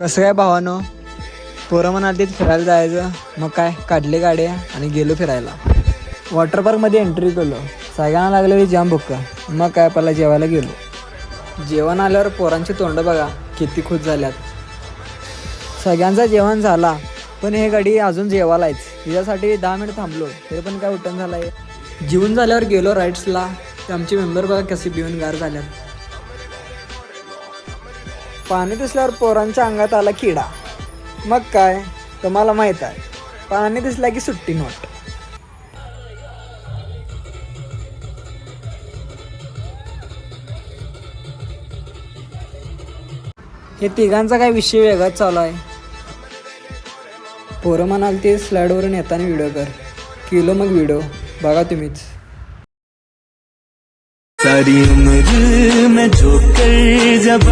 कसं काय भावानो, पोरं म्हणाली फिरायला जायचं. मग काय काढले गाड्या आणि गेलो फिरायला. वॉटर पार्कमध्ये एंट्री केलो. सगळ्यांना लागलेली जाम भुक्का. मग काय पहिला जेवायला गेलो. जेवण आल्यावर पोरांची तोंड बघा किती खुश झाल्यात. सगळ्यांचा जेवण झाला, पण हे गाडी अजून जेवायलाच. याच्यासाठी 10 मिनिट थांबलो, तरी पण काय उठण झालाय. जेवण झाल्यावर गेलो राईड्सला. ते आमचे मेंबर बघा कसे पिऊन गार झाल्यात. पाणी दिसल्यावर पोरांच्या अंगात आला किडा. मग काय तुम्हाला माहीत आहे, पाणी दिसला की सुट्टी नोट. हे तिघांचा काय विषय वेगळाच चालू आहे. पोरं म्हणाल ते स्लाईडवरून येताना व्हिडिओ कर. केलो मग व्हिडिओ, बघा तुम्हीच. सारी उम्र में जो कर जब